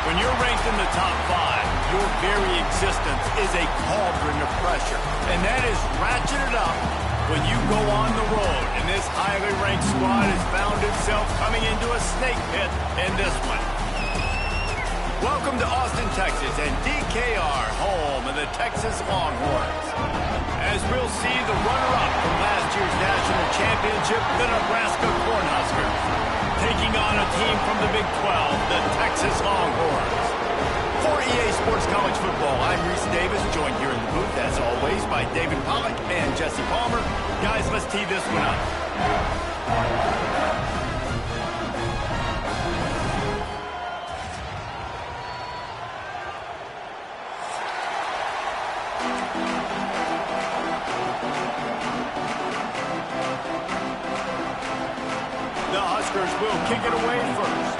When you're ranked in the top 5, your very existence is a cauldron of pressure. And that is ratcheted up when you go on the road. And this highly ranked squad has found itself coming into a snake pit in this one. Welcome to Austin, Texas, and DKR, home of the Texas Longhorns. As we'll see the runner-up from last year's national championship, the Nebraska Cornhuskers, taking on a team from the Big 12, the Texas Longhorns. For EA Sports College Football, I'm Reese Davis, joined here in the booth, as always, by David Pollack and Jesse Palmer. Guys, let's tee this one up. The Huskers will kick it away first.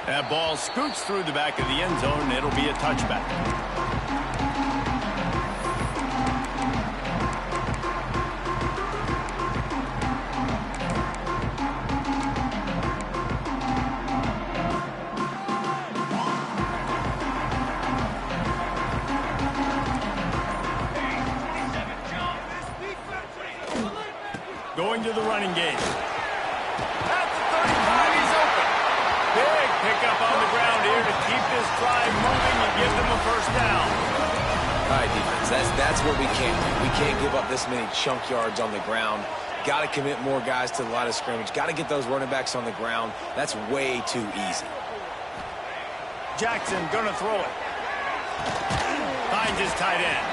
That ball scoots through the back of the end zone, and it'll be a touchback. Going to the running game. At the 35, he's open. Big pickup on the ground here to keep this drive moving and give them a first down. All right, defense, that's what we can't do. We can't give up this many chunk yards on the ground. Got to commit more guys to the line of scrimmage. Got to get those running backs on the ground. That's way too easy. Jackson gonna throw it. Finds his tight end.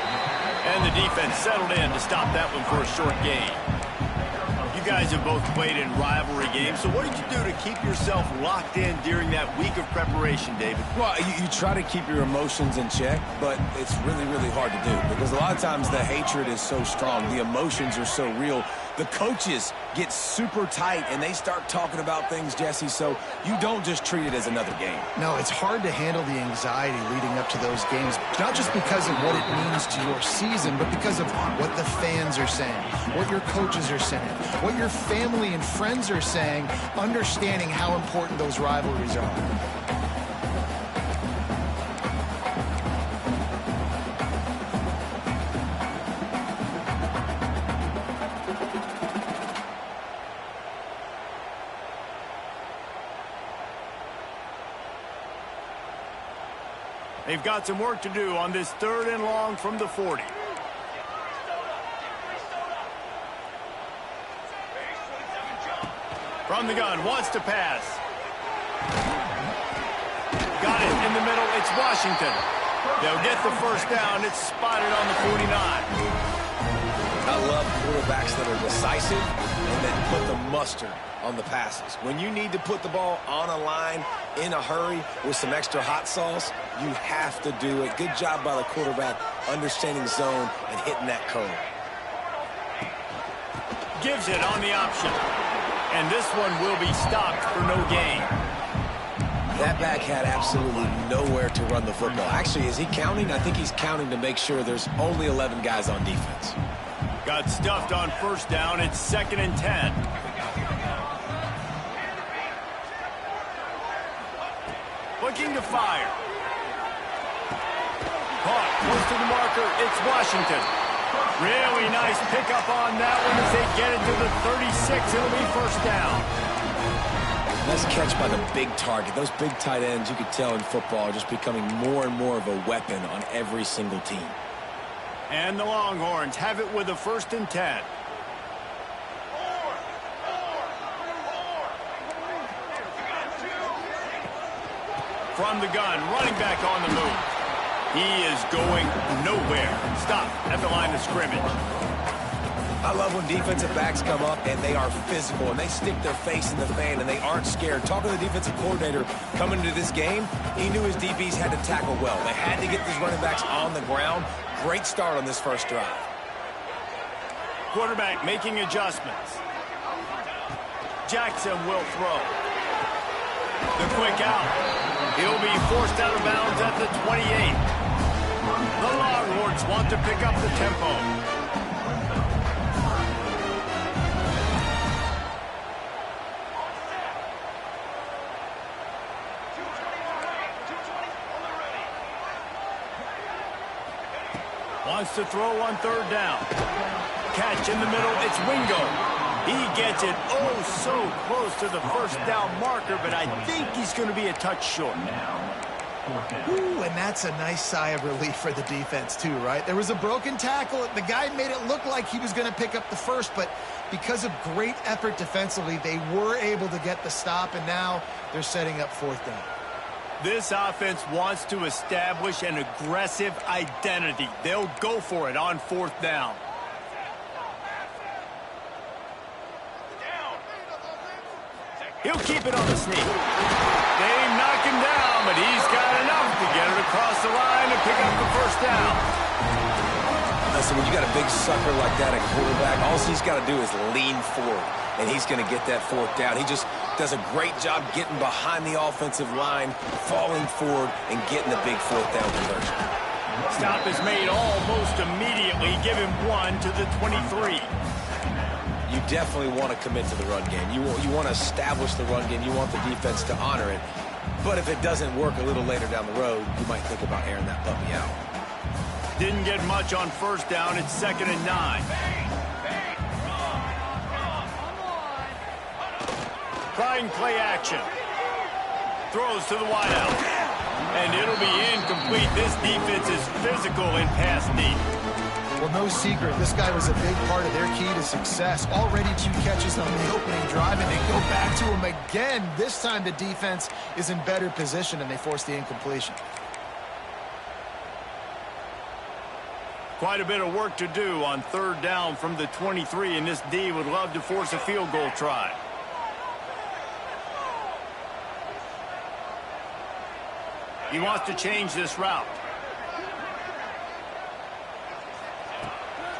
And the defense settled in to stop that one for a short gain. You guys have both played in rivalry games, so what did you do to keep yourself locked in during that week of preparation, David? Well, you try to keep your emotions in check, but it's really, really hard to do because a lot of times the hatred is so strong. The emotions are so real. The coaches get super tight, and they start talking about things, Jesse, so you don't just treat it as another game. No, it's hard to handle the anxiety leading up to those games, not just because of what it means to your season, but because of what the fans are saying, what your coaches are saying, what your family and friends are saying, understanding how important those rivalries are. They've got some work to do on this 3rd and long from the 40. From the gun, wants to pass. Got it in the middle. It's Washington. They'll get the first down. It's spotted on the 49. I love quarterbacks that are decisive and that put the mustard on the passes. When you need to put the ball on a line in a hurry with some extra hot sauce, you have to do it. Good job by the quarterback understanding zone and hitting that curve. Gives it on the option. And this one will be stopped for no gain. That back had absolutely nowhere to run the football. Actually, is he counting? I think he's counting to make sure there's only 11 guys on defense. Got stuffed on first down. It's 2nd and 10. Looking to fire. Caught, close to the marker. It's Washington. Really nice pickup on that one as they get it to the 36. It'll be first down. Nice catch by the big target. Those big tight ends, you could tell in football, are just becoming more and more of a weapon on every single team. And the Longhorns have it with a 1st and 10. From the gun, running back on the move. He is going nowhere. Stop at the line of scrimmage. I love when defensive backs come up and they are physical and they stick their face in the fan and they aren't scared. Talking to the defensive coordinator coming into this game, he knew his DBs had to tackle well. They had to get these running backs on the ground. Great start on this first drive. Quarterback making adjustments. Jackson will throw. The quick out. He'll be forced out of bounds at the 28. timeout to pick up the tempo. Wants to throw on third down. Catch in the middle. It's Wingo. He gets it oh so close to the first down marker, but I think he's going to be a touch short. Ooh, and that's a nice sigh of relief for the defense too, right? There was a broken tackle. The guy made it look like he was going to pick up the first, but because of great effort defensively, they were able to get the stop, and now they're setting up fourth down. This offense wants to establish an aggressive identity. They'll go for it on fourth down. He'll keep it on the sneak. They knock him down, but he's got enough to get it across the line and pick up the first down. Listen, when you got a big sucker like that at quarterback, all he's got to do is lean forward, and he's going to get that fourth down. He just does a great job getting behind the offensive line, falling forward, and getting the big fourth down conversion. Stop is made almost immediately. Give him one to the 23. You definitely want to commit to the run game. You want to establish the run game. You want the defense to honor it. But if it doesn't work a little later down the road, you might think about airing that puppy out. Didn't get much on first down. It's 2nd and 9. Trying play action. Throws to the wideout. And it'll be incomplete. This defense is physical in pass deep. Well, no secret, this guy was a big part of their key to success. Already 2 catches on the opening drive, and they go back to him again. This time the defense is in better position, and they force the incompletion. Quite a bit of work to do on third down from the 23, and this D would love to force a field goal try. He wants to change this route.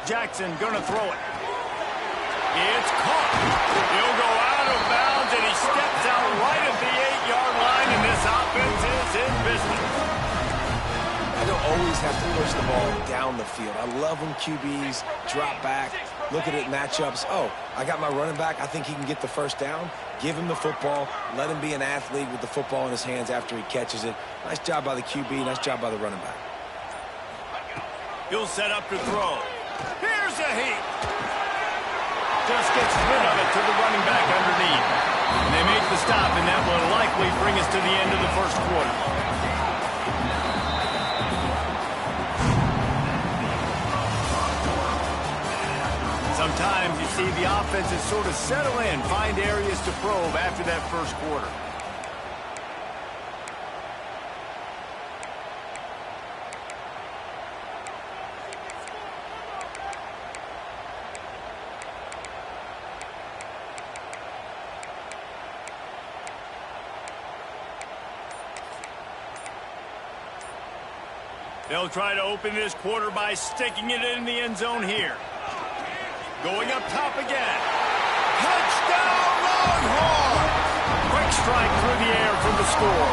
Jackson gonna throw it. It's caught. He'll go out of bounds, and he steps out right at the 8-yard line, and this offense is in business. I don't always have to push the ball down the field. I love when QBs drop back, look at it matchups. Oh, I got my running back. I think he can get the first down. Give him the football. Let him be an athlete with the football in his hands after he catches it. Nice job by the QB. Nice job by the running back. He'll set up to throw. Here's a heat. Just gets rid of it to the running back underneath. And they make the stop, and that will likely bring us to the end of the first quarter. Sometimes you see the offenses sort of settle in, find areas to probe after that first quarter. They'll try to open this quarter by sticking it in the end zone here. Going up top again. Touchdown, Longhorn! Quick strike through the air for the score.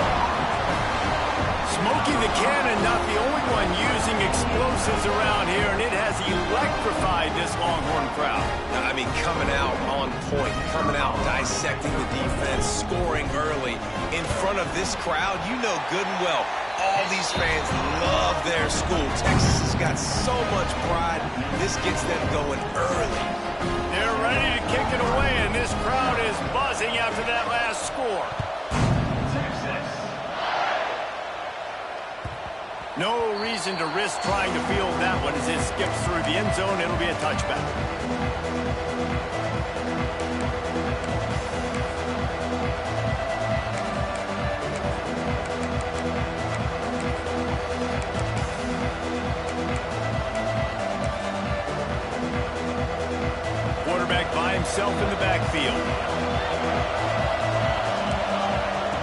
Smokey the Cannon, not the only one using explosives around here, and it has electrified this Longhorn crowd. I mean, coming out on point, coming out dissecting the defense, scoring early. In front of this crowd, you know good and well, all these fans love their school. Texas has got so much pride. This gets them going early. They're ready to kick it away, and this crowd is buzzing after that last score. No reason to risk trying to field that one as it skips through the end zone. It'll be a touchback. Himself in the backfield.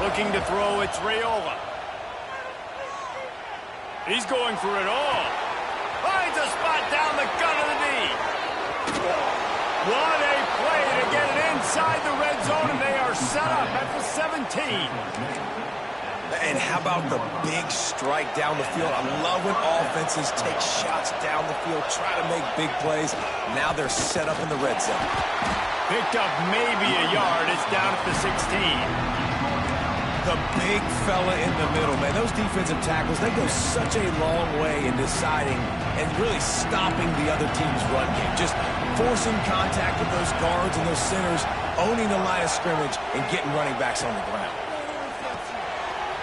Looking to throw, it's Raiola. He's going for it all. Finds a spot down the gun of the knee. What a play to get it inside the red zone, and they are set up at the 17. And how about the big strike down the field? I love when offenses take shots down the field, try to make big plays. Now they're set up in the red zone. Picked up maybe a yard. It's down at the 16. The big fella in the middle, man. Those defensive tackles, they go such a long way in deciding and really stopping the other team's run game. Just forcing contact with those guards and those centers, owning the line of scrimmage, and getting running backs on the ground.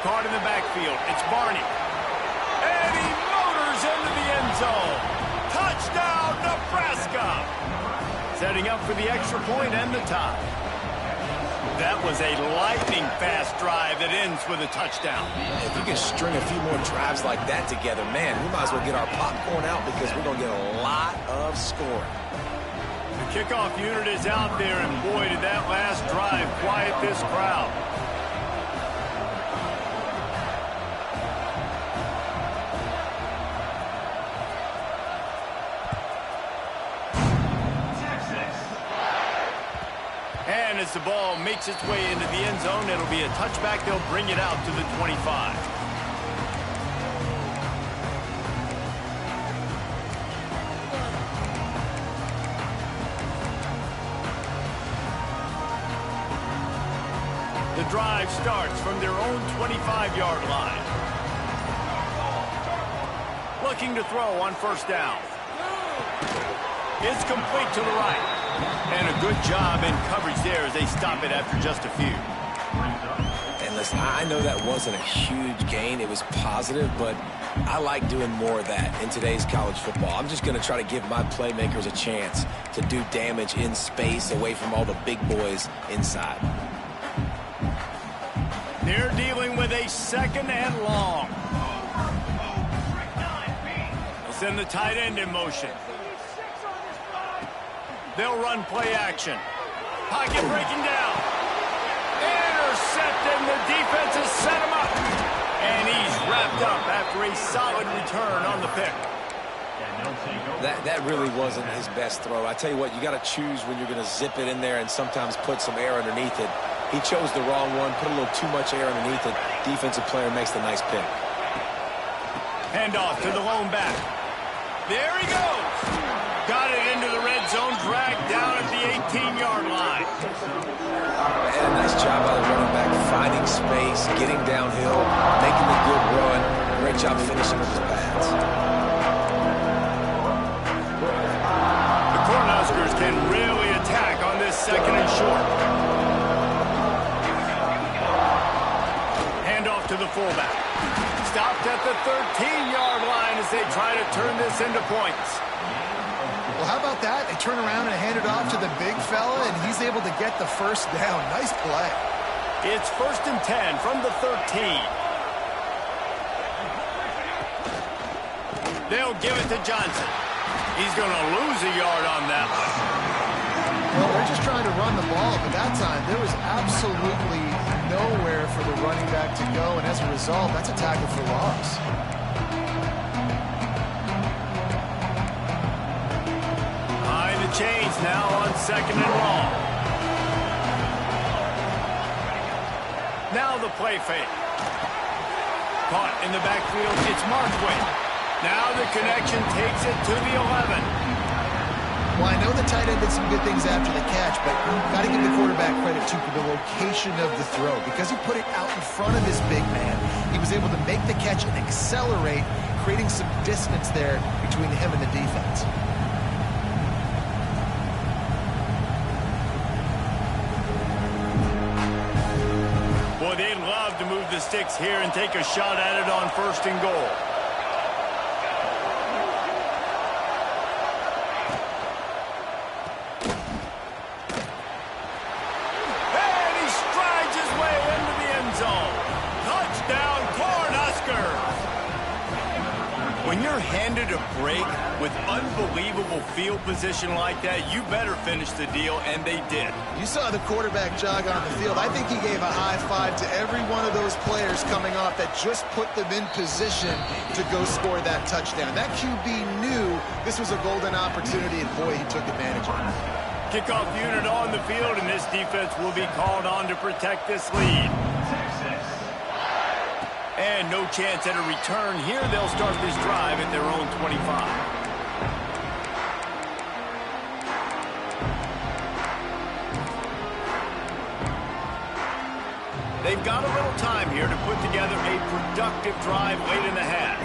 Caught in the backfield. It's Barney. And he motors into the end zone. Touchdown, Nebraska. Setting up for the extra point and the tie. That was a lightning-fast drive that ends with a touchdown. If you can string a few more drives like that together, man, we might as well get our popcorn out because we're going to get a lot of scoring. The kickoff unit is out there, and boy, did that last drive quiet this crowd. And as the ball makes its way into the end zone, it'll be a touchback. They'll bring it out to the 25. The drive starts from their own 25-yard line. Looking to throw on first down. It's complete to the right. And a good job in coverage there as they stop it after just a few. And listen, I know that wasn't a huge gain. It was positive, but I like doing more of that in today's college football. I'm just going to try to give my playmakers a chance to do damage in space away from all the big boys inside. They're dealing with a second and long. They'll send the tight end in motion. They'll run play action. Pocket breaking down. Intercepted, and the defense has set him up. And he's wrapped up after a solid return on the pick. That really wasn't his best throw. I tell you what, you got to choose when you're going to zip it in there and sometimes put some air underneath it. He chose the wrong one, put a little too much air underneath it. Defensive player makes the nice pick. Handoff to the lone back. There he goes. Got it into the red zone, dragged down at the 18-yard line. And a nice job by the running back, finding space, getting downhill, making the good run. Great job finishing with his pads. The Cornhuskers can really attack on this second and short. Handoff to the fullback. Stopped at the 13-yard line as they try to turn this into points. Well, how about that? They turn around and hand it off to the big fella, and he's able to get the first down. Nice play. It's 1st and 10 from the 13. They'll give it to Johnson. He's going to lose a yard on that one. Well, they're just trying to run the ball, but that time there was absolutely nowhere for the running back to go, and as a result, that's a tackle for loss. Chains now on second and long. Now the play fake. Caught in the backfield, it's Markway. Now the connection takes it to the 11. Well, I know the tight end did some good things after the catch, but you've got to give the quarterback credit, too, for the location of the throw. Because he put it out in front of his big man, he was able to make the catch and accelerate, creating some distance there between him and the defense. Boy, they'd love to move the sticks here and take a shot at it on 1st and goal. And he strides his way into the end zone. Touchdown, Cornhuskers! When you're handed a break with unbelievable field position like that, you better finish the deal, and they did. You saw the quarterback jog on the field. I think he gave a high five to every one of those players coming off that just put them in position to go score that touchdown. That QB knew this was a golden opportunity, and boy, he took advantage of it. Kickoff unit on the field, and this defense will be called on to protect this lead. And no chance at a return here. They'll start this drive at their own 25. They've got a little time here to put together a productive drive late in the half.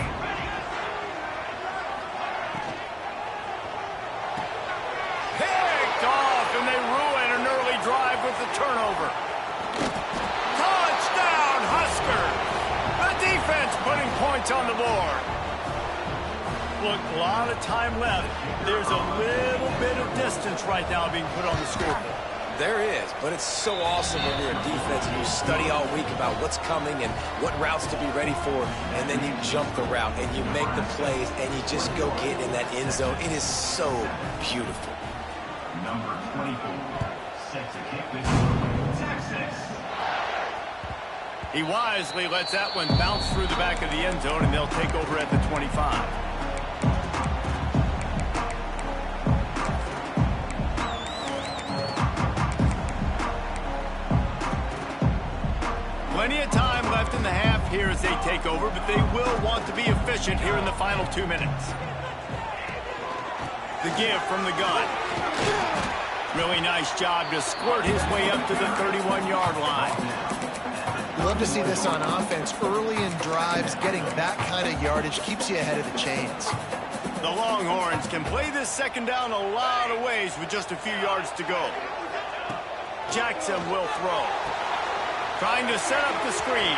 Picked off, and they ruin an early drive with the turnover. Touchdown, Huskers! The defense putting points on the board. Look, a lot of time left. There's a little bit of distance right now being put on the scoreboard. There is, but it's so awesome when you're a defense and you study all week about what's coming and what routes to be ready for, and then you jump the route and you make the plays and you just go get in that end zone. It is so beautiful. Number 24, set to kick this Texas. He wisely lets that one bounce through the back of the end zone, and they'll take over at the 25. Plenty of time left in the half here as they take over, but they will want to be efficient here in the final 2 minutes. The give from the gun. Really nice job to squirt his way up to the 31-yard line. You love to see this on offense. Early in drives, getting that kind of yardage keeps you ahead of the chains. The Longhorns can play this second down a lot of ways with just a few yards to go. Jackson will throw. Trying to set up the screen.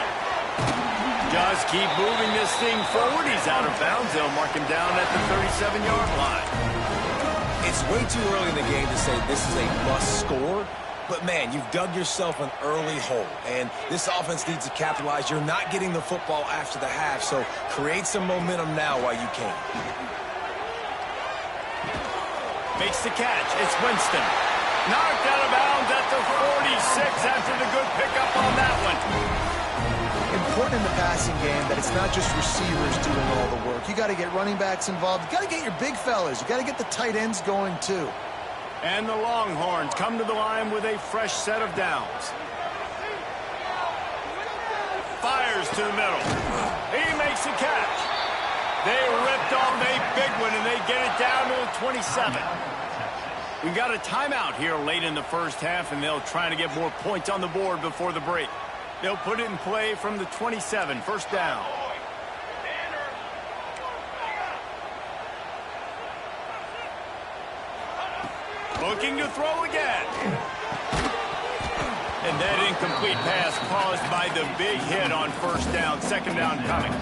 Just keep moving this thing forward. He's out of bounds. They'll mark him down at the 37-yard line. It's way too early in the game to say this is a must score, but man, you've dug yourself an early hole, and this offense needs to capitalize. You're not getting the football after the half, so create some momentum now while you can. Makes the catch. It's Winston. Knocked out of bounds at the 46 after the good pickup on that one. Important in the passing game that it's not just receivers doing all the work. You got to get running backs involved. You got to get your big fellas. You got to get the tight ends going too. And the Longhorns come to the line with a fresh set of downs. Fires to the middle. He makes the catch. They ripped off a big one, and they get it down to the 27. We've got a timeout here late in the first half, and they'll try to get more points on the board before the break. They'll put it in play from the 27, first down. Looking to throw again. And that incomplete pass caused by the big hit on first down, second down coming.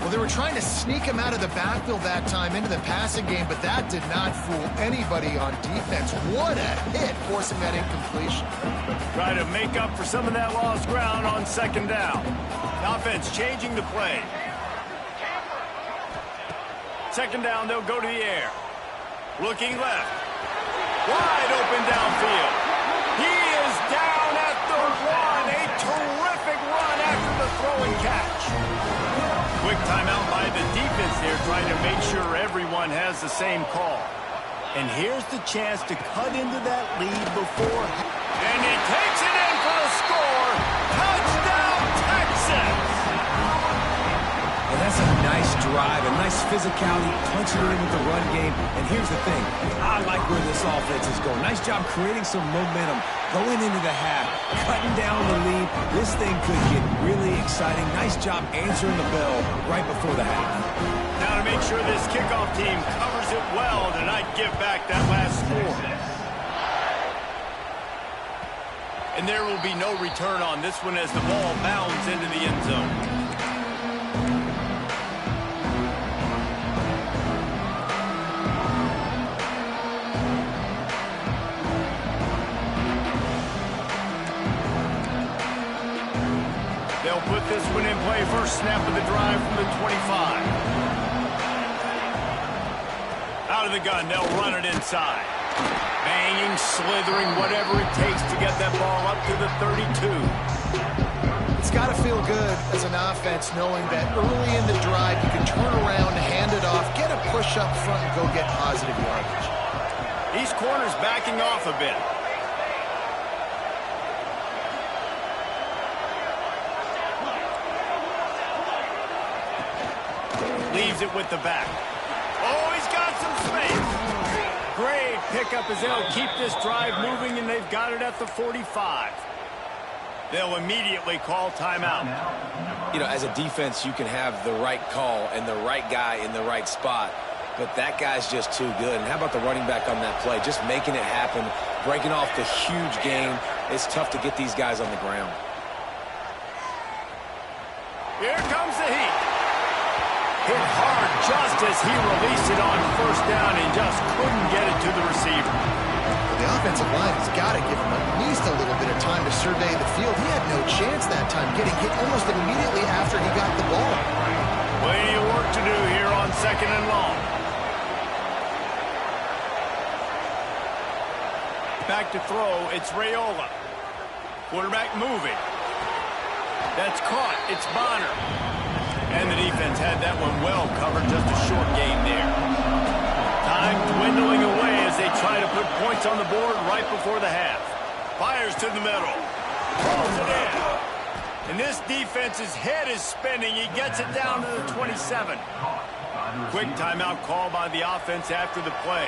Well, they were trying to sneak him out of the backfield that time into the passing game, but that did not fool anybody on defense. What a hit, forcing that incompletion. Try to make up for some of that lost ground on second down. Offense changing the play. Second down, they'll go to the air. Looking left. Wide open downfield. He is down at the one. A terrific run after the throw and catch. Quick timeout by the defense there, trying to make sure everyone has the same call. And here's the chance to cut into that lead before. And he takes it in for the score. Touchdown, Texas! And that's a nice drive, a nice physicality, punching it in with the run game. And here's the thing, I like where this offense is going. Nice job creating some momentum, going into the half, cutting down the lead. This thing could get really exciting. Nice job answering the bell right before the half. Now to make sure this kickoff team covers it well to not give back that last score. And there will be no return on this one as the ball bounds into the end zone. They'll put this one in play. First snap of the drive from the 25. Out of the gun, they'll run it inside. Banging, slithering, whatever it takes to get that ball up to the 32. It's got to feel good as an offense knowing that early in the drive you can turn around, hand it off, get a push up front, and go get positive yardage. These corners backing off a bit. Leaves it with the back. Oh, he's got some space. Great pickup as they'll keep this drive moving, and they've got it at the 45. They'll immediately call timeout. You know, as a defense, you can have the right call and the right guy in the right spot, but that guy's just too good. And how about the running back on that play? Just making it happen, breaking off the huge gain. It's tough to get these guys on the ground. Here comes the heat. Hit hard just as he released it on first down and just couldn't get it to the receiver. The offensive line has got to give him at least a little bit of time to survey the field. He had no chance that time, getting hit almost immediately after he got the ball. Plenty of work to do here on 2nd and long. Back to throw, it's Raiola. Quarterback moving. That's caught, it's Bonner. And the defense had that one well covered, just a short gain there. Time dwindling away as they try to put points on the board right before the half. Fires to the middle. Pulls it in. And this defense's head is spinning. He gets it down to the 27. Quick timeout call by the offense after the play.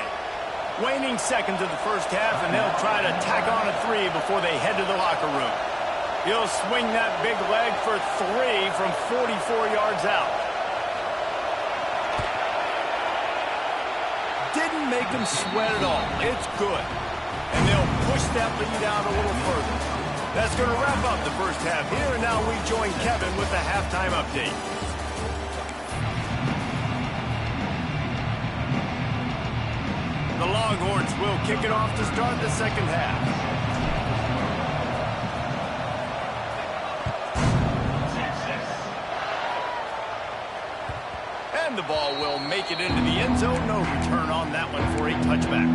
Waning seconds of the first half, and they'll try to tack on a 3 before they head to the locker room. He'll swing that big leg for 3 from 44 yards out. Didn't make him sweat at all. It's good. And they'll push that lead out a little further. That's going to wrap up the first half here, and now we join Kevin with the halftime update. The Longhorns will kick it off to start the second half. And the ball will make it into the end zone. No return on that one for a touchback.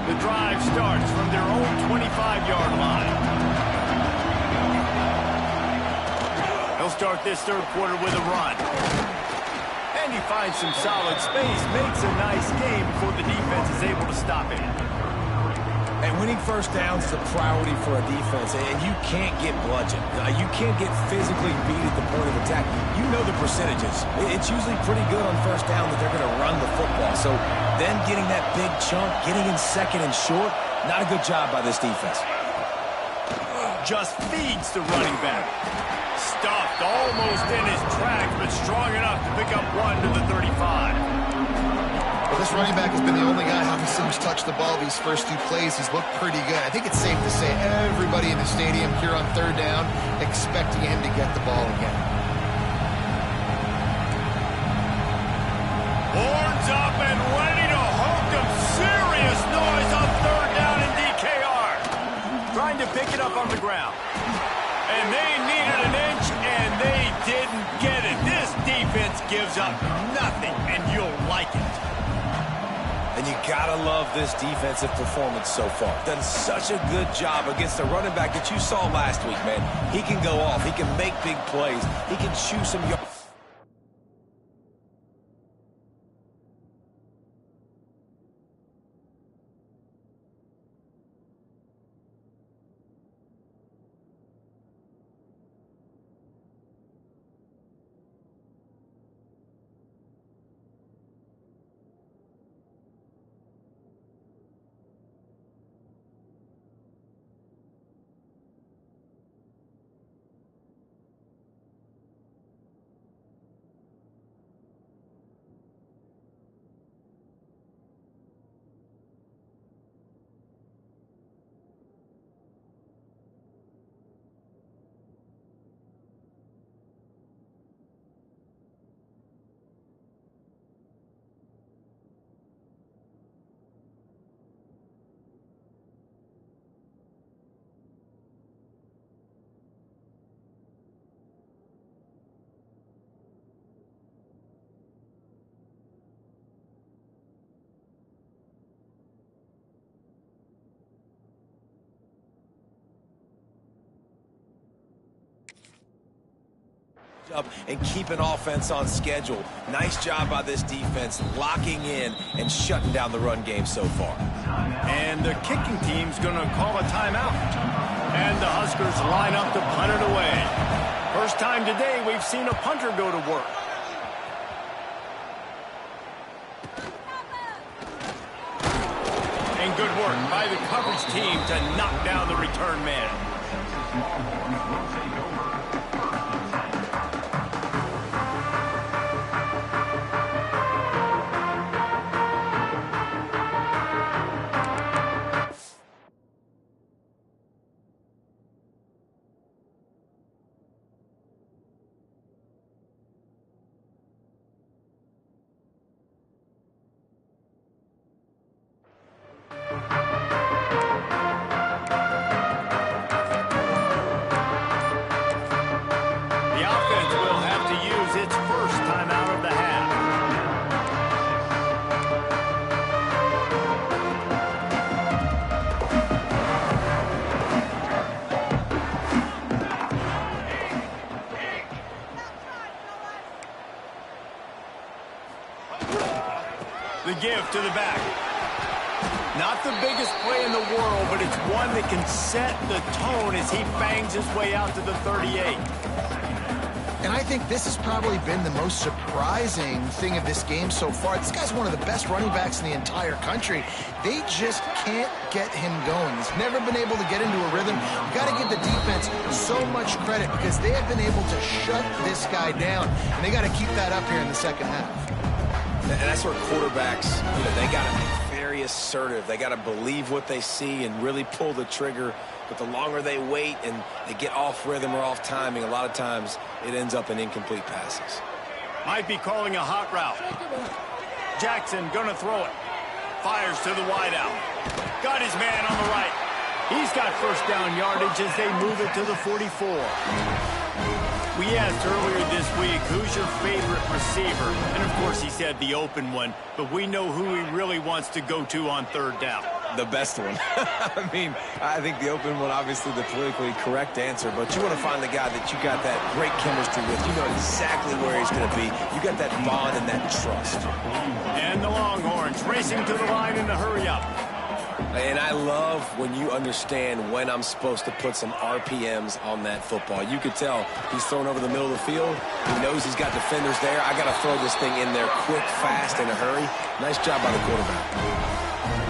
The drive starts from their own 25-yard line. They'll start this third quarter with a run. And he finds some solid space, makes a nice game before the defense is able to stop it. And winning first downs is a priority for a defense, and you can't get bludgeoned. You can't get physically beat at the point of attack. You know the percentages. It's usually pretty good on first down that they're going to run the football. So then getting that big chunk, getting in second and short, not a good job by this defense. Just feeds the running back. Stuffed almost in his tracks, but strong enough to pick up 1 to the 35. Well, this running back has been the only guy having Sims touch the ball these first 2 plays. He's looked pretty good. I think it's safe to say everybody in the stadium here on third down expecting him to get the ball again. Horns up and ready to hook them. Serious noise on third down in DKR. Trying to pick it up on the ground. And they needed an inch, and they didn't get it. This defense gives up nothing, and you'll like it. And you gotta love this defensive performance so far. Done such a good job against the running back that you saw last week, man. He can go off. He can make big plays. He can chew some yards. up and keep an offense on schedule. Nice job by this defense locking in and shutting down the run game so far. And the kicking team's going to call a timeout. And the Huskers line up to punt it away. First time today we've seen a punter go to work. And good work by the coverage team to knock down the return man. The give to the back. Not the biggest play in the world, but it's one that can set the tone as he bangs his way out to the 38. And I think this has probably been the most surprising thing of this game so far. This guy's one of the best running backs in the entire country. They just can't get him going. He's never been able to get into a rhythm. You've got to give the defense so much credit because they have been able to shut this guy down, and they got to keep that up here in the second half. And that's where quarterbacks, they got to be very assertive. They got to believe what they see and really pull the trigger. But the longer they wait and they get off rhythm or off timing, a lot of times it ends up in incomplete passes. Might be calling a hot route. Jackson gonna throw it. Fires to the wideout. Got his man on the right. He's got first down yardage as they move it to the 44. We asked earlier this week, who's your favorite receiver? And, of course, he said the open one, but we know who he really wants to go to on third down. The best one. I mean, I think the open one, obviously the politically correct answer, but you want to find the guy that you got that great chemistry with. You know exactly where he's going to be. You got that bond and that trust. And the Longhorns racing to the line in a hurry up. And I love when you understand when I'm supposed to put some RPMs on that football. You could tell he's thrown over the middle of the field. He knows he's got defenders there. I got to throw this thing in there quick, fast, in a hurry. Nice job by the quarterback.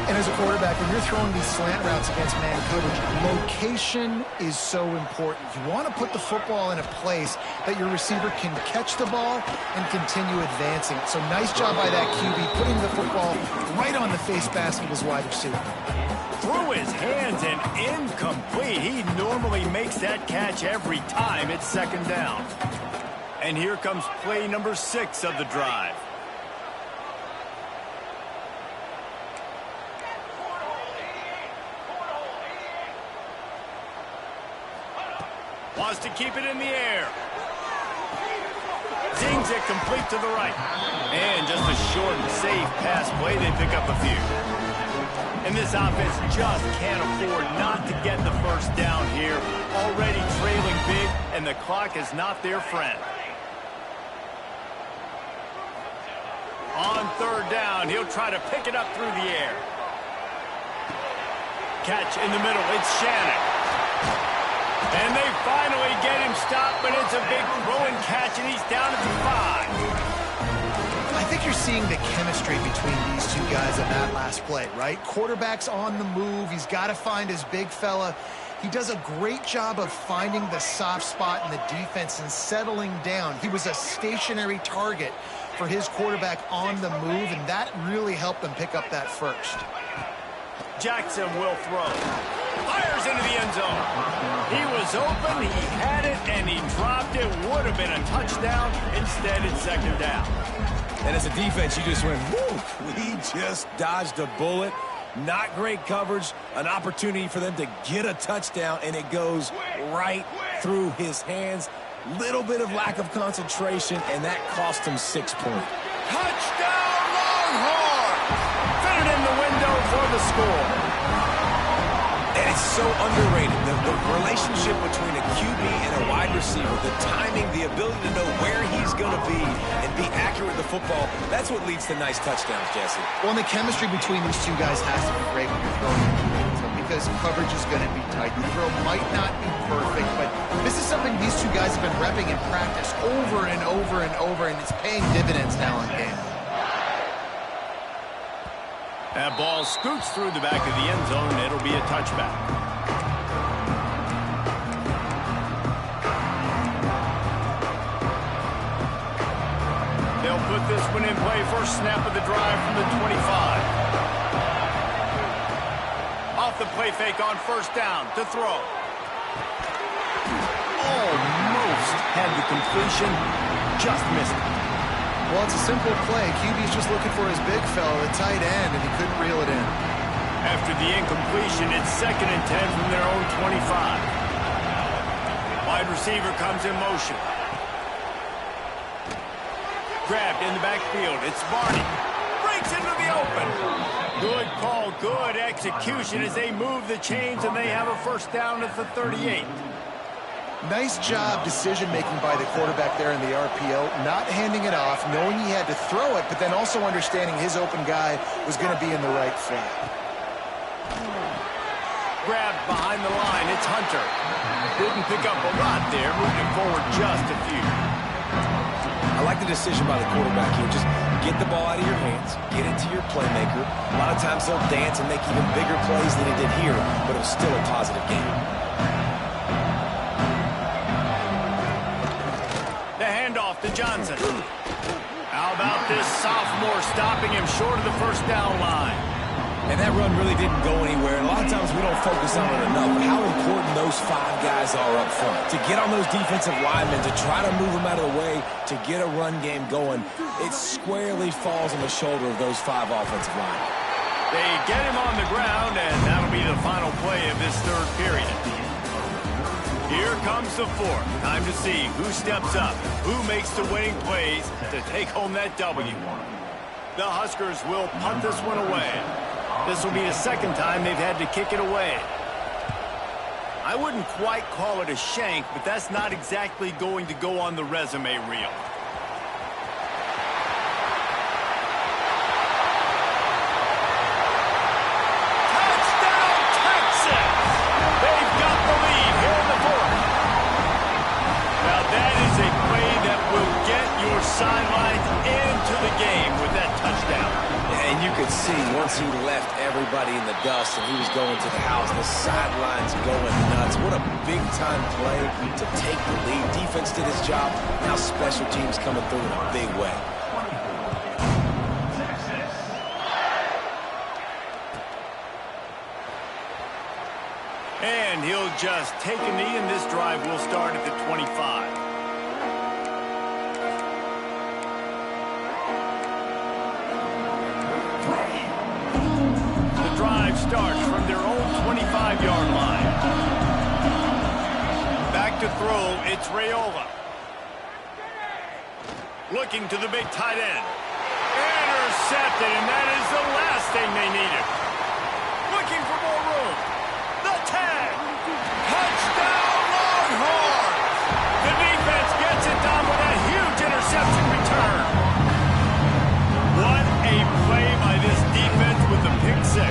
And as a quarterback, when you're throwing these slant routes against man coverage, location is so important. You want to put the football in a place that your receiver can catch the ball and continue advancing. So nice job by that QB, putting the football right on the face mask of his wide receiver. Through his hands and incomplete. He normally makes that catch every time it's second down. And here comes play number 6 of the drive. Wants to keep it in the air. Zings it complete to the right. And just a short and safe pass play. They pick up a few. And this offense just can't afford not to get the first down here. Already trailing big, and the clock is not their friend. On third down, he'll try to pick it up through the air. Catch in the middle. It's Shannon. And they finally get him stopped, but it's a big throw and catch, and he's down at the 5. I think you're seeing the chemistry between these two guys on that last play, right? Quarterback's on the move. He's got to find his big fella. He does a great job of finding the soft spot in the defense and settling down. He was a stationary target for his quarterback on the move, and that really helped them pick up that first. Jackson will throw. Fires into the end zone. He was open, he had it, and he dropped it. Would have been a touchdown. Instead, it's second down. And as a defense, you just went, whoo, we just dodged a bullet. Not great coverage, an opportunity for them to get a touchdown, and it goes right through his hands. Little bit of lack of concentration, and that cost him 6 points. Touchdown, Longhorn! Fit it in the window for the score. And it's so underrated. The relationship between a QB and a wide receiver, the timing, the ability to know where he's going to be and be accurate with the football, that's what leads to nice touchdowns, Jesse. Well, and the chemistry between these two guys has to be great when you're throwing into the end zone because coverage is going to be tight. The throw might not be perfect, but this is something these two guys have been repping in practice over and over and over, and it's paying dividends now in game. That ball scoots through the back of the end zone, and it'll be a touchback. They'll put this one in play. First snap of the drive from the 25. Off the play fake on first down to throw. Almost had the completion, just missed it. Well, it's a simple play. QB's just looking for his big fella, the tight end, and he couldn't reel it in. After the incompletion, it's 2nd and 10 from their own 25. Wide receiver comes in motion. Grabbed in the backfield. It's Barney. Breaks into the open. Good call, good execution as they move the chains, and they have a first down at the 38. Nice job decision-making by the quarterback there in the RPO, not handing it off, knowing he had to throw it, but then also understanding his open guy was going to be in the right spot. Grabbed behind the line, it's Hunter. Didn't pick up a lot there, moving forward just a few. I like the decision by the quarterback here. Just get the ball out of your hands, get it to your playmaker. A lot of times they'll dance and make even bigger plays than he did here, but it was still a positive game. Handoff to Johnson. How about this sophomore stopping him short of the first down line? And that run really didn't go anywhere. And a lot of times we don't focus on it enough, but how important those 5 guys are up front. To get on those defensive linemen, to try to move them out of the way, to get a run game going, it squarely falls on the shoulder of those 5 offensive linemen. They get him on the ground, and that'll be the final play of this 3rd period. Here comes the 4th. Time to see who steps up, who makes the winning plays to take home that W. The Huskers will punt this one away. This will be the 2nd time they've had to kick it away. I wouldn't quite call it a shank, but that's not exactly going to go on the resume reel. Sidelines into the game with that touchdown. And you could see once he left everybody in the dust and he was going to the house, the sidelines going nuts. What a big-time play to take the lead. Defense did his job. Now special teams coming through in a big way. And he'll just take a knee, and this drive will start at the 25. Starts from their own 25-yard line. Back to throw, it's Raiola. Looking to the big tight end. Intercepted, and that is the last thing they needed. Looking for more room. The tag. Touchdown, Longhorns! The defense gets it done with a huge interception return. What a play by this defense with the pick 6.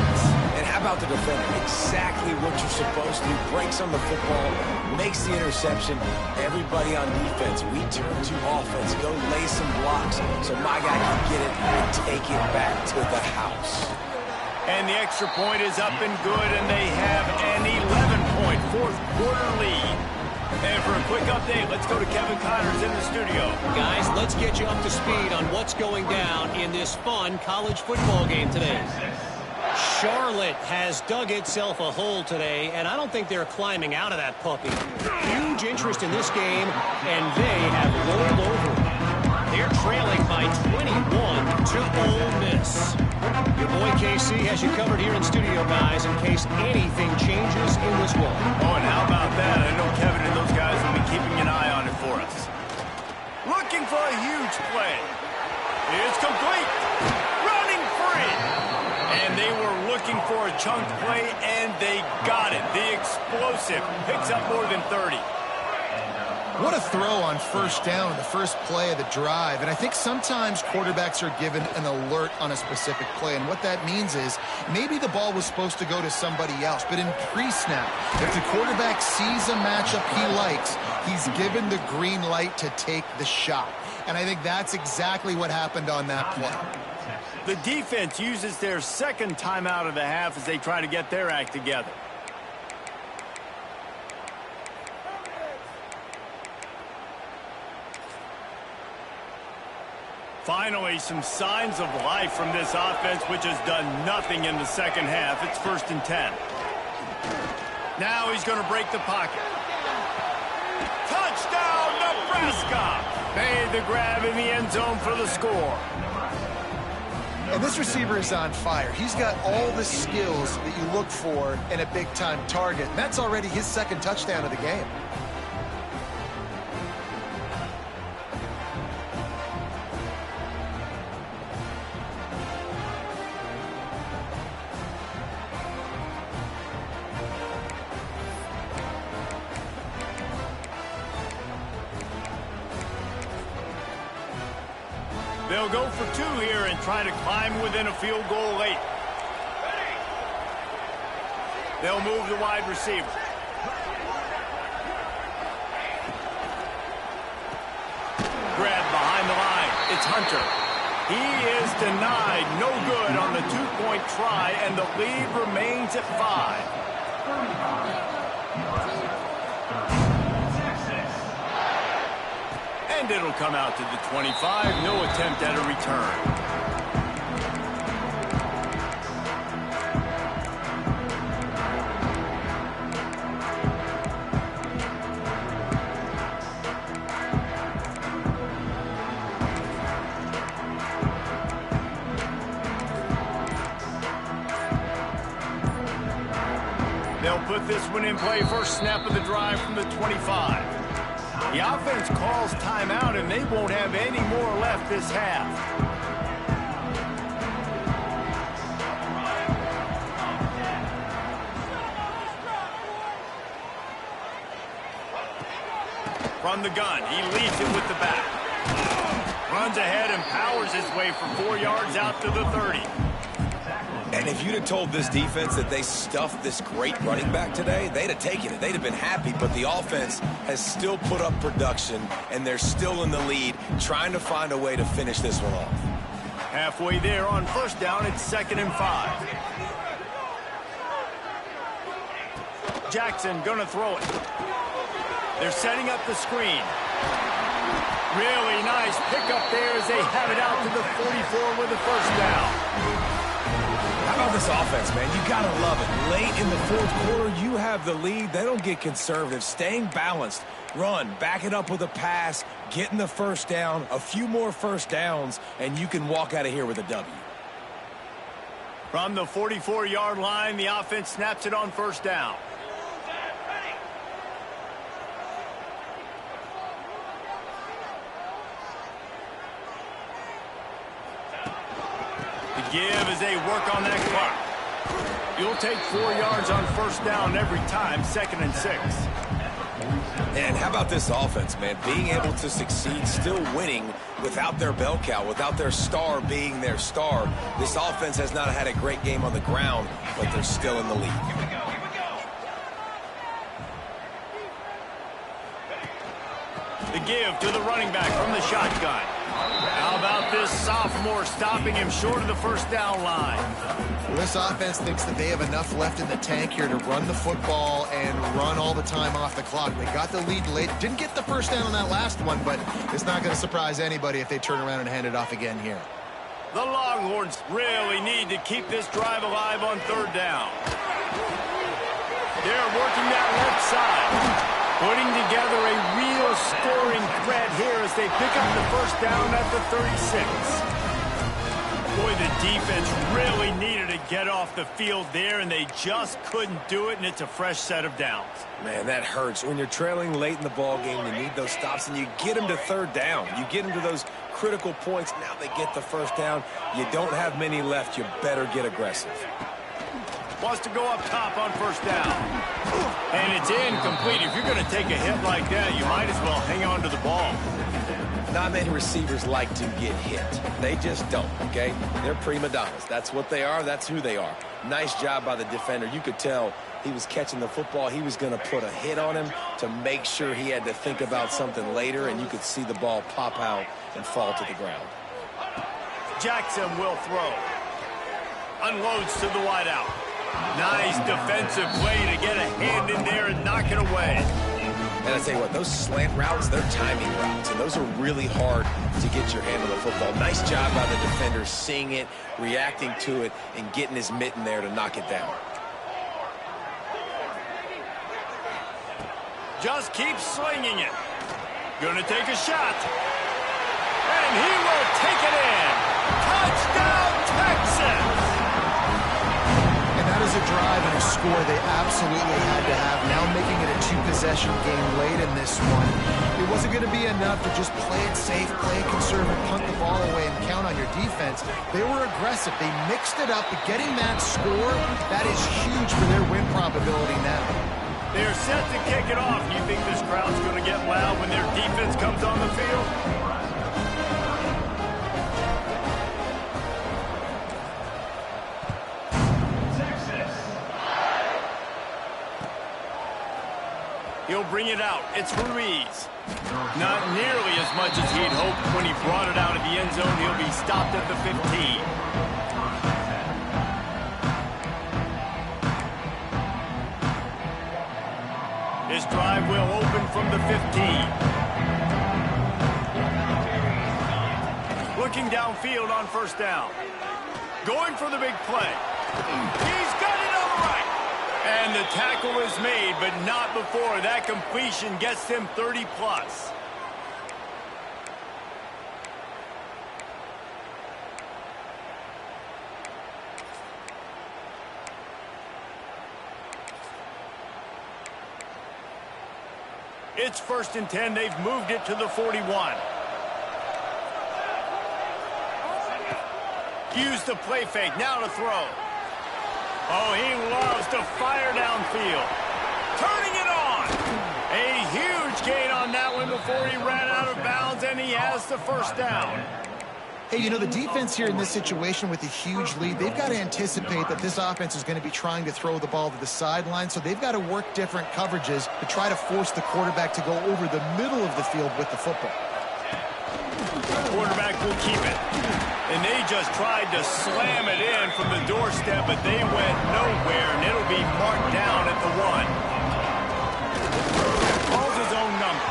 How about the defender? Exactly what you're supposed to do. Breaks on the football, makes the interception. Everybody on defense, we turn to offense. Go lay some blocks so my guy can get it and take it back to the house. And the extra point is up and good, and they have an 11-point 4th quarter lead. And for a quick update, let's go to Kevin Connors in the studio. Guys, let's get you up to speed on what's going down in this fun college football game today. Charlotte has dug itself a hole today, and I don't think they're climbing out of that puppy. Huge interest in this game, and they have rolled over. They're trailing by 21 to Ole Miss. Your boy KC has you covered here in studio, guys, in case anything changes in this one. Oh, and how about that? I know Kevin and those guys will be keeping an eye on it for us. Looking for a huge play. It's complete. Running free. And they were looking looking for a chunk play, and they got it. The explosive picks up more than 30. What a throw on first down in the first play of the drive. And I think sometimes quarterbacks are given an alert on a specific play. And what that means is maybe the ball was supposed to go to somebody else. But in pre-snap, if the quarterback sees a matchup he likes, he's given the green light to take the shot. And I think that's exactly what happened on that play. The defense uses their second timeout of the half as they try to get their act together. Finally, some signs of life from this offense, which has done nothing in the second half. It's 1st and 10. Now he's going to break the pocket. Touchdown, Nebraska! Made the grab in the end zone for the score. And this receiver is on fire. He's got all the skills that you look for in a big-time target. And that's already his second touchdown of the game. They'll go for 2 here and try to climb within a field goal late. They'll move the wide receiver. Grab behind the line. It's Hunter. He is denied. No good on the 2-point try, and the lead remains at 5. And it'll come out to the 25. No attempt at a return. They'll put this one in play. First snap of the drive from the 25. The offense calls timeout, and they won't have any more left this half. From the gun, he leads it with the back. Runs ahead and powers his way for 4 yards out to the 30. And if you'd have told this defense that they stuffed this great running back today, they'd have taken it. They'd have been happy, but the offense has still put up production, and they're still in the lead, trying to find a way to finish this one off. Halfway there on first down, it's 2nd and 5. Jackson gonna throw it. They're setting up the screen. Really nice pickup there as they have it out to the 44 with the first down. How about this offense, man? You gotta love it. Late in the 4th quarter, you have the lead. They don't get conservative. Staying balanced. Run, back it up with a pass, getting the first down, a few more first downs, and you can walk out of here with a W. From the 44-yard line, the offense snaps it on first down. Give as they work on that clock. You'll take 4 yards on first down every time, 2nd and 6. And how about this offense, man? Being able to succeed, still winning without their bell cow, without their star being their star. This offense has not had a great game on the ground, but they're still in the lead. The give to the running back from the shotgun. How about this sophomore stopping him short of the first down line? Well, this offense thinks that they have enough left in the tank here to run the football and run all the time off the clock. They got the lead late. Didn't get the first down on that last one, but it's not going to surprise anybody if they turn around and hand it off again here. The Longhorns really need to keep this drive alive on 3rd down. They're working that left side. Putting together a real scoring threat here as they pick up the first down at the 36. Boy, the defense really needed to get off the field there, and they just couldn't do it, and it's a fresh set of downs. Man, that hurts. When you're trailing late in the ball game, you need those stops, and you get them to 3rd down. You get them to those critical points. Now they get the first down. You don't have many left. You better get aggressive. Wants to go up top on first down. And it's incomplete. If you're going to take a hit like that, you might as well hang on to the ball. Not many receivers like to get hit. They just don't, okay? They're prima donnas. That's what they are. That's who they are. Nice job by the defender. You could tell he was catching the football. He was going to put a hit on him to make sure he had to think about something later, and you could see the ball pop out and fall to the ground. Jackson will throw. Unloads to the wideout. Nice defensive play to get a hand in there and knock it away. And I tell you what, those slant routes, they're timing routes, and those are really hard to get your hand on the football. Nice job by the defender seeing it, reacting to it, and getting his mitten there to knock it down. Just keep slinging it. Gonna take a shot. And he will take it in. Touchdown, Texas! And that is a drive and a score they absolutely had to have. Now making it a two-possession game late in this one. It wasn't going to be enough to just play it safe, play it conservative, punt the ball away, and count on your defense. They were aggressive. They mixed it up. But getting that score, that is huge for their win probability now. They're set to kick it off. You think this crowd's going to get loud when their defense comes on the field? He'll bring it out. It's Ruiz. Not nearly as much as he'd hoped when he brought it out of the end zone. He'll be stopped at the 15. This drive will open from the 15. Looking downfield on first down. Going for the big play. He's got it on the right. And the tackle is made, but not before that completion gets them 30-plus. It's 1st and 10. They've moved it to the 41. Use the play fake. Now to throw. Oh, he loves to fire downfield. Turning it on. A huge gain on that one before he ran out of bounds, and he has the first down. Hey, you know, the defense here in this situation with a huge lead, they've got to anticipate that this offense is going to be trying to throw the ball to the sideline, so they've got to work different coverages to try to force the quarterback to go over the middle of the field with the football. Quarterback will keep it. And they just tried to slam it in from the doorstep, but they went nowhere, and it'll be marked down at the 1. Calls his own number.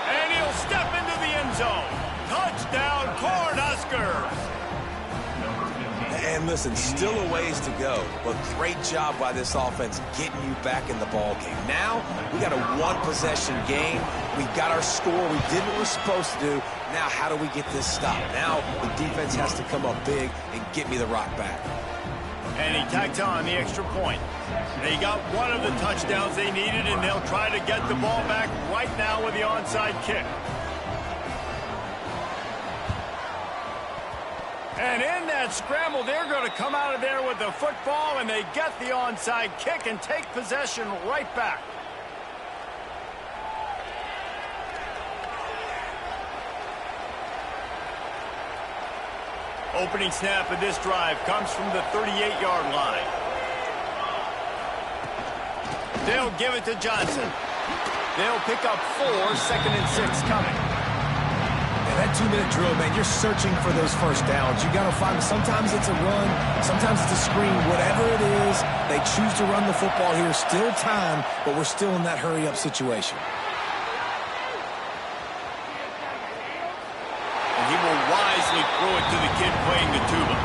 And he'll step into the end zone. Touchdown, Cornhuskers! And listen, still a ways to go, but great job by this offense getting you back in the ball game. Now, we got a one-possession game. We got our score. We did what we're supposed to do. Now, how do we get this stopped? Now, the defense has to come up big and get me the rock back. And he tacked on the extra point. They got one of the touchdowns they needed, and they'll try to get the ball back right now with the onside kick. And in that scramble, they're going to come out of there with the football, and they get the onside kick and take possession right back. Opening snap of this drive comes from the 38-yard line. They'll give it to Johnson. They'll pick up 4, 2nd and 6 coming. That 2-minute drill, man, you're searching for those first downs. You got to find them. Sometimes it's a run, sometimes it's a screen. Whatever it is, they choose to run the football here. Still time, but we're still in that hurry-up situation. And he will wisely throw it to the kid playing the tuba.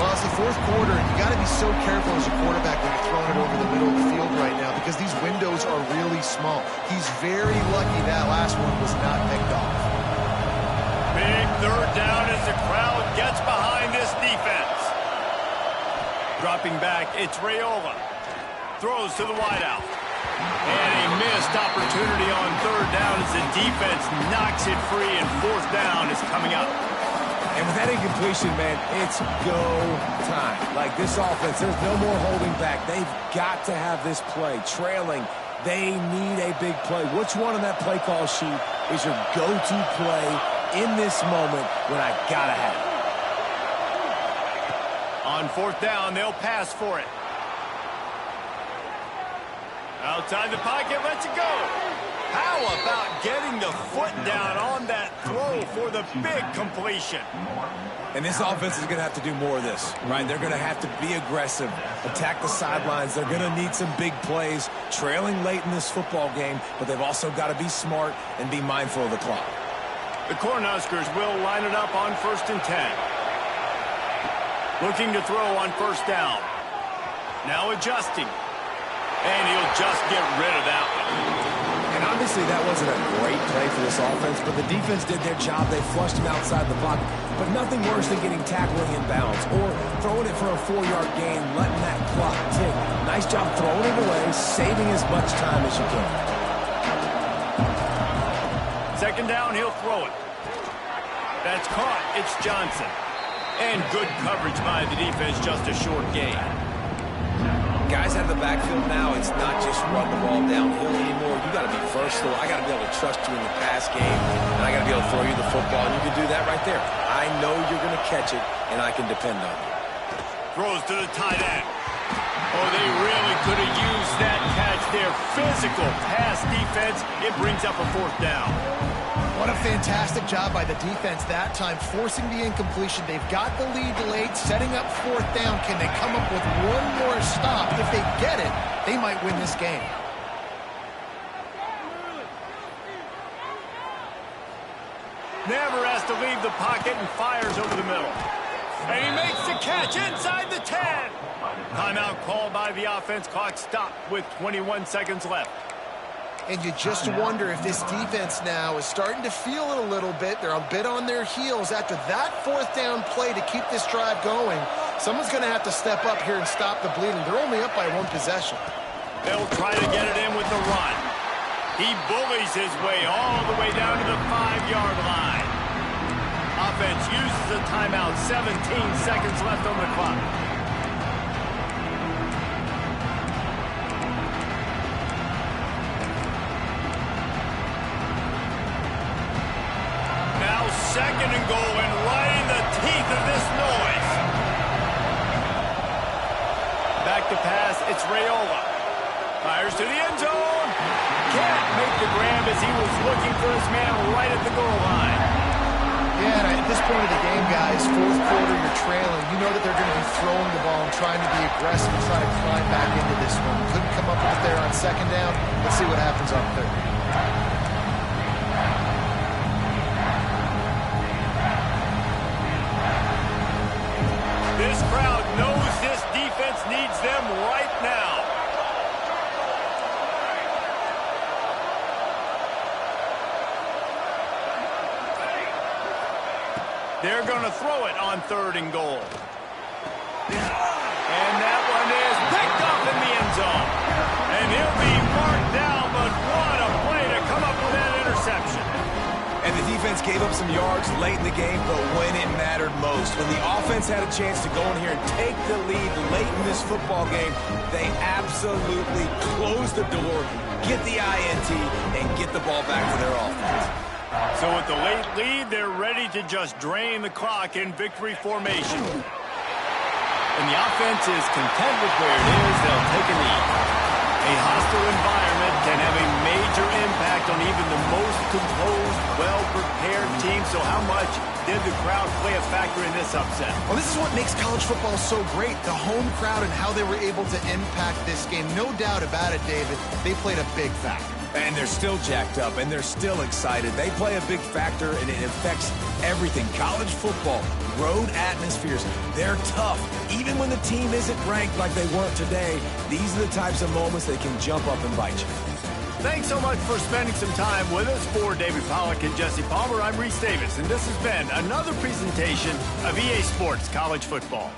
Well, it's the 4th quarter, and you got to be so careful as a quarterback when you're throwing it over the middle of the field right now because these windows are really small. He's very lucky that last one was not picked off. Big 3rd down as the crowd gets behind this defense. Dropping back, it's Raiola. Throws to the wideout. And a missed opportunity on 3rd down as the defense knocks it free, and 4th down is coming up. And with that incompletion, man, it's go time. Like this offense, there's no more holding back. They've got to have this play. Trailing, they need a big play. Which one on that play call sheet is your go-to play in this moment when I gotta have it? On fourth down, they'll pass for it. Outside the pocket, lets it go. How about getting the foot down on that throw for the big completion? And this offense is going to have to do more of this, right? They're going to have to be aggressive, attack the sidelines. They're going to need some big plays, trailing late in this football game, but they've also got to be smart and be mindful of the clock. The Cornhuskers will line it up on 1st and 10. Looking to throw on 1st down. Now adjusting. And he'll just get rid of that one. And obviously that wasn't a great play for this offense, but the defense did their job. They flushed him outside the pocket. But nothing worse than getting tackling in bounds or throwing it for a 4-yard gain, letting that clock tick. Nice job throwing it away, saving as much time as you can. 2nd down, he'll throw it. That's caught. It's Johnson. And good coverage by the defense, just a short gain. Guys out of the backfield now, it's not just run the ball downhill anymore. You got to be versatile. I got to be able to trust you in the pass game, and I got to be able to throw you the football, and you can do that right there. I know you're going to catch it, and I can depend on you. Throws to the tight end. Oh, they really could have used that catch there. Physical pass defense. It brings up a 4th down. What a fantastic job by the defense that time, forcing the incompletion. They've got the lead late, setting up 4th down. Can they come up with one more stop? If they get it, they might win this game. Never has to leave the pocket and fires over the middle. And he makes the catch inside the 10. Timeout called by the offense. Clock stopped with 21 seconds left. And you just wonder if this defense now is starting to feel it a little bit. They're a bit on their heels after that 4th down play to keep this drive going. Someone's going to have to step up here and stop the bleeding. They're only up by 1 possession. They'll try to get it in with the run. He bullies his way all the way down to the 5-yard line. Offense uses a timeout. 17 seconds left on the clock. Now 2nd and goal, and right in the teeth of this noise. Back to pass, it's Raiola. Fires to the end zone. Can't make the grab as he was looking for his man right at the goal line. Yeah, and at this point of the game, guys, 4th quarter, you're trailing. You know that they're going to be throwing the ball and trying to be aggressive and try to climb back into this one. Couldn't come up with it there on 2nd down. Let's see what happens on 3rd. This crowd knows this defense needs them right now. They're going to throw it on 3rd and goal. And that one is picked up in the end zone. And he'll be marked down, but what a play to come up with that interception. And the defense gave up some yards late in the game, but when it mattered most, when the offense had a chance to go in here and take the lead late in this football game, they absolutely closed the door, get the INT, and get the ball back to their offense. So with the late lead, they're ready to just drain the clock in victory formation. And the offense is content with where it is. They'll take a knee. A hostile environment can have a major impact on even the most composed, well-prepared team. So how much did the crowd play a factor in this upset? Well, this is what makes college football so great, the home crowd and how they were able to impact this game. No doubt about it, David. They played a big factor. And they're still jacked up, and they're still excited. They play a big factor, and it affects everything. College football, road atmospheres, they're tough. Even when the team isn't ranked like they weren't today, these are the types of moments that can jump up and bite you. Thanks so much for spending some time with us. For David Pollack and Jesse Palmer, I'm Reese Davis, and this has been another presentation of EA Sports College Football.